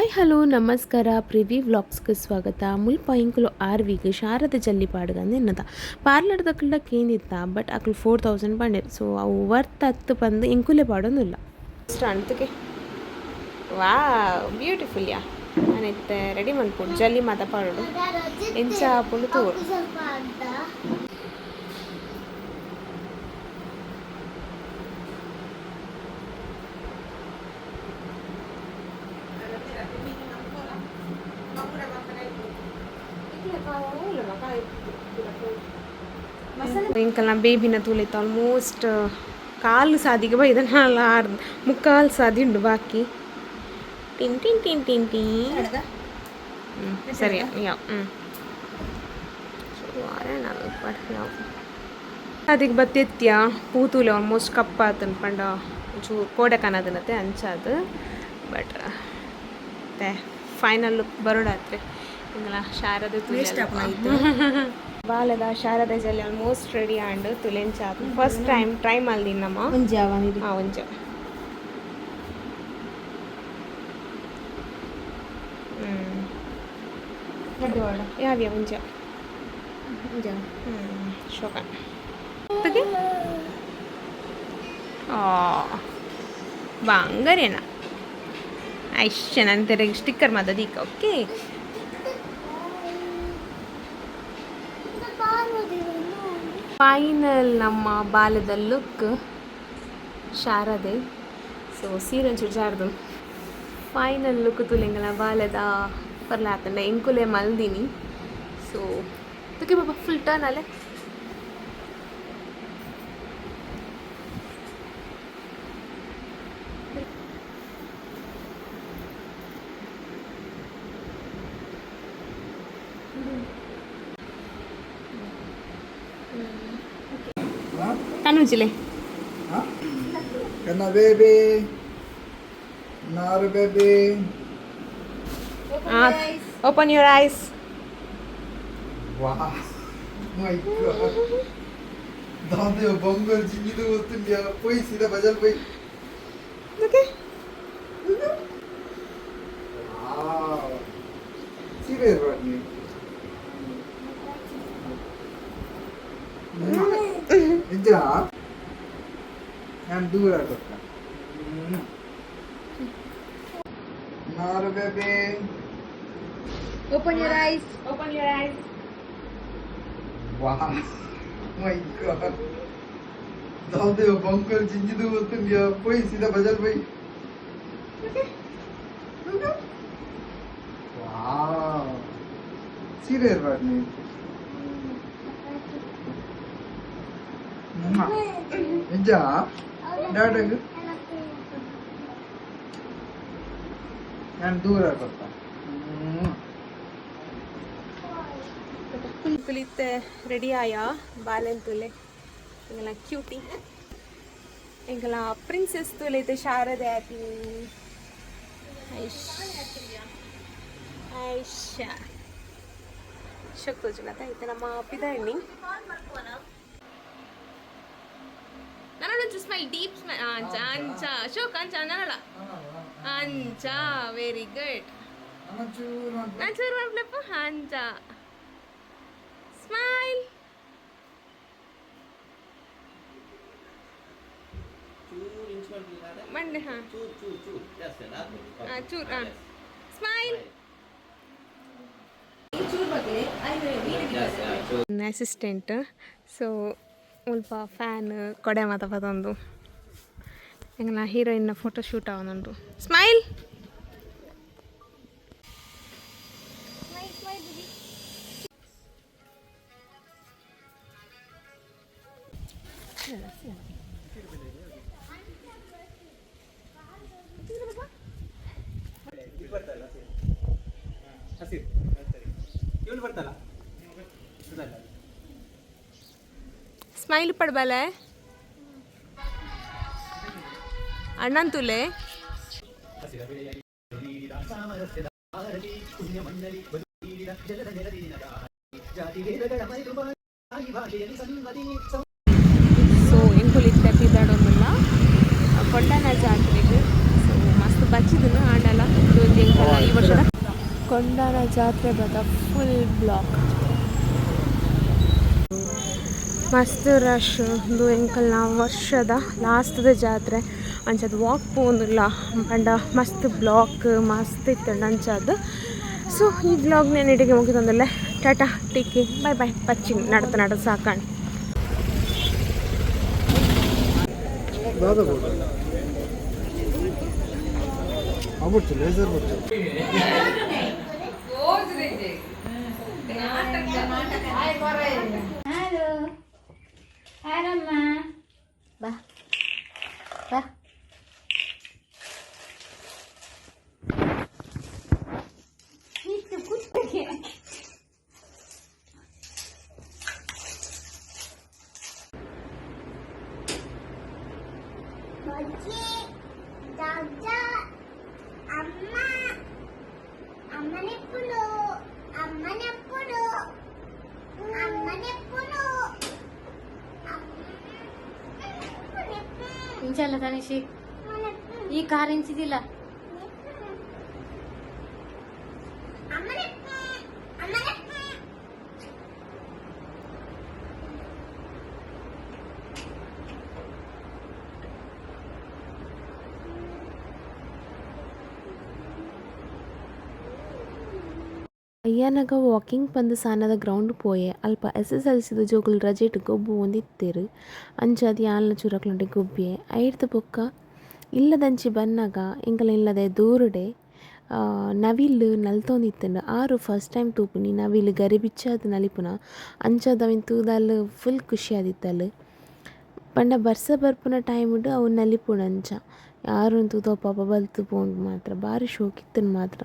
Hi hello ನಮಸ್ಕಾರ privy ವ್ಲಾಗ್ಸ್ಗೆ ಸ್ವಾಗತ ಮುಲ್ಪ ಇಂಕುಲು ಆರ್ವಿಗೆ ಶಾರದೆ ಜಲ್ಲಿ ಪಾಡ್ಗಂದು ಎನ್ನದ ಪಾರ್ಲರ್ ದಕ್ಕಲ್ಡಕ್ಕೆ ಏನಿತ್ತ ಬಟ್ ಅಕ್ಲು 4000 ಬಂದಿರು ಸೊ ಅವು ವರ್ತ್ ಹತ್ತು ಬಂದು ಇಂಕುಲೆ ಪಾಡೋದಿಲ್ಲ ಇಷ್ಟ ಅಂತಕ್ಕೆ ವಾ ಬ್ಯೂಟಿಫುಲ್ ಯಾ ನಾನಿತ್ತೆ ರೆಡಿ ಮಾಡ್ಕೊಂಡು ಜಲ್ಲಿ ಮಾತ ಪಾಡೋಡು ಎಂಚ ಹಾಕೊಂಡು ತೋರು ಇಂಕಲ್ನ ಬೇಬಿನ ತೂಲೈತ ಆಲ್ಮೋಸ್ಟ್ ಕಾಲು ಸಾದಿಗೆ ಬೈದನಲ್ಲ ಮುಕ್ಕಾಲು ಸಾದಿ ಉಂಡು ಬಾಕಿ tin tin tin tin tin ಸರಿ ಯಾವ ಅದಕ್ಕೆ ಬತ್ತೆತ್ಯ ಪೂತೂಲೆ ಆಲ್ಮೋಸ್ಟ್ ಕಪ್ಪಾತ ಅನ್ಪಂಡ ಚೂರು ಕೋಡೆ ಕನದನತೆ ಅಂಚಾದ ಬಟ್ ಮತ್ತೆ ಫೈನಲ್ ಬರೋಡಾತ್ರೆ ಹಿಂಗಲ್ಲ ಶಾರದೆ ಬಾಲದ ಶಾರದೆ ಜಲ್ಲಿ ಆಲ್ಮೋಸ್ಟ್ ರೆಡಿ ಆಂಡ್ ತುಲೆಂಚ ಫಸ್ಟ್ ಟೈಮ್ ಟ್ರೈ ಮಲ್ದಿನಮ್ಮ ಒಂಜ ಯಾವ್ಯ ಒಂಜ ಶೋಕ ಬಂಗಾರೇನ ಐಶ್ಯ ನಂತರ ಸ್ಟಿಕ್ಕರ್ ಮದದೀಕ ಓಕೆ ಫೈನಲ್ ನಮ್ಮ ಬಾಲ್ಯದ ಲುಕ್ ಶಾರದೆ ಸೊ ಸೀರೆ ಚುಡ್ಜಾರ್ದು ಫೈನಲ್ ಲುಕ್ ತುಲೆಂಗಲ ಬಾಲ್ಯದ ಬರ್ಲಾತಂಡ ಎಂಕುಲೆ ಮಲ್ದಿನಿ ಸೊ ತುಕೆ ಬಾಬಾ ಫುಲ್ ಟರ್ನ್ ಅಲ್ಲೇ Tanujile. Kana baby. Nar baby. Open your eyes. Wow. My God. Dade bangal jingidu gottilla poi sida bajal poi. Okay. Wow. Serious Rodney. ನಿಜ ನಾನು ದೂರ ಆಗುತ್ತ ನಾರು baby Open your eyes. Open your eyes. ವಾಹ್ ಮೈ god ದಾದೆ ಬಂಕಲ್ ಜಿಂಜಿದು ಗೊತ್ತಿಲ್ಲ ಪoi ಸೀದಾ Bajal ಪoi wow serious ಬಾಡ್ನಿ ನಿಜ ಡಾಡಾಗು ನಾನು ದೂರ ಆಗುತ್ತ ಕುಲಿತೆ ರೆಡಿ ಆಯಾ ಬಾಲೆನ್ ತುಲೆ ಇಂಗಲ ಕ್ಯೂಟಿ ಇಂಗಲ ಪ್ರಿನ್ಸೆಸ್ ತುಲೈತೆ ಶಾರದೆ ಆತಿ ಐಶಾ ಶಕ್ತು ಜುಲತ ಐತೆ ನಮ್ಮ ಪಿದಣ್ಣಿ ಸ್ಮೈಲ್ ಡೀಪ್ ಸ್ಮೈಲ್ ಅಂಚ ಅಂಚ ಶೋಕ್ ಅಂಚ ನನ್ನಡ ಅಂಚ ವೆರಿ ಗುಡ್ ನಾನು ಚೂರು ಮಾಡ್ಲಪ್ಪ ಅಂಚ ಸ್ಮೈಲ್ ಮಂಡೆ ಹಾಂ ಚೂರು ಹಾಂ ಸ್ಮೈಲ್ ಅಸಿಸ್ಟೆಂಟ್ ಸೊ ಸ್ವಲ್ಪ ಫ್ಯಾನ್ ಕೊಡೆ ಮಾತ ಪದೊಂದು ಎಂಗಲ ಹೀರೋಯಿನ್ನ ಫೋಟೋ ಶೂಟ್ ಆವನುಂಟು ಸ್ಮೈಲ್ ಸ್ಮೈಲ್ ಪಡ್ಬಲೆ ಅಣ್ಣನ್ ತುಲೆ ಸೊ ಇಂಕುಲಿತ್ತೆ ಪಿದಾಡೋದಿಲ್ಲ ಕೊಟ್ಟನ ಜಾತ್ರೆಗೆ ಸೊ ಮಸ್ತ್ ಬಚ್ಚಿದನು ಆಂಡಲ ಒಂದು ಎಂಕಲ್ಲ ಈ ವರ್ಷದ ಕೊಂಡಾನ ಜಾತ್ರೆ ಬದ ಫುಲ್ ಬ್ಲಾಕ್ ಮಸ್ತ್ ರಶ್ ಒಂದು ಎಂಕಲ್ನ ವರ್ಷದ ಲಾಸ್ಟ್ದ ಜಾತ್ರೆ ಅಂಚದು ವಾಕ್ ಪೋಂದಿಲ್ಲ ಪಂಡ ಮಸ್ತ್ ಬ್ಲಾಕ್ ಮಸ್ತ್ ಇತ್ತು ಅಂಚದು ಸೊ ಈ ಬ್ಲಾಗ್ ನಾನು ಇಡಿಗೆ ಮುಗಿದೊಂದಲ್ಲೇ ಟಾಟಾ ಟಿಕ್ಕಿ ಬೈ ಬೈ ಪಚ್ಚಿ ನಡ್ದು ಸಾಕಾಣಿ ಬಾ ಬಾ ಇಂಚಲ್ಲ ತನಿಷಿ ಈ ಕಾರ್ ಇಂಚಿದಿಲ್ಲ ಅಯ್ಯನಾಗ ವಾಕಿಂಗ್ ಪಂದು ಸಾನದ ಗ್ರೌಂಡ್ ಪೋಯೆ ಅಲ್ಪ SSLCದ ಜೋಗುಲು ರಜೆಟ್ ಗೊಬ್ಬು ಒಂದಿತ್ತೇರು ಅಂಚದು ಯಾನ್ಲ ಚೂರಕ್ಲುಂಡೆ ಗೊಬ್ಬಿಯೆ ಐಡ್ದು ಬೊಕ್ಕ ಇಲ್ಲದಂಚಿ ಬನ್ನಾಗ ಎಂಕಲ ಇಲ್ಲದೆ ದೂರಡೆ ನವಿಲ್ ನಲ್ತೊಂದಿತ್ತಂಡು ಆರು ಫಸ್ಟ್ ಟೈಮ್ ತೂಪುನಿ ನವಿಲ್ ಗರಿ ಬಿಚ್ಚಾದ ನಲಿಪುನ ಅಂಚದು ಅವಿನ ತೂದಲ್ ಫುಲ್ ಖುಷಿ ಆದಿತ್ತಲು ಪಂಡ ಬರ್ಸ ಬರ್ಪುನ ಟೈಮ್ಡು ಅವು ನಲಿಪುಣ ಅಂಚ ಯಾರು ತೂದೋ ಪಾಪ ಬಲ್ತು ಪೋಂಡು ಮಾತ್ರ ಭಾರಿ ಶೋಕಿತ್ತನು ಮಾತ್ರ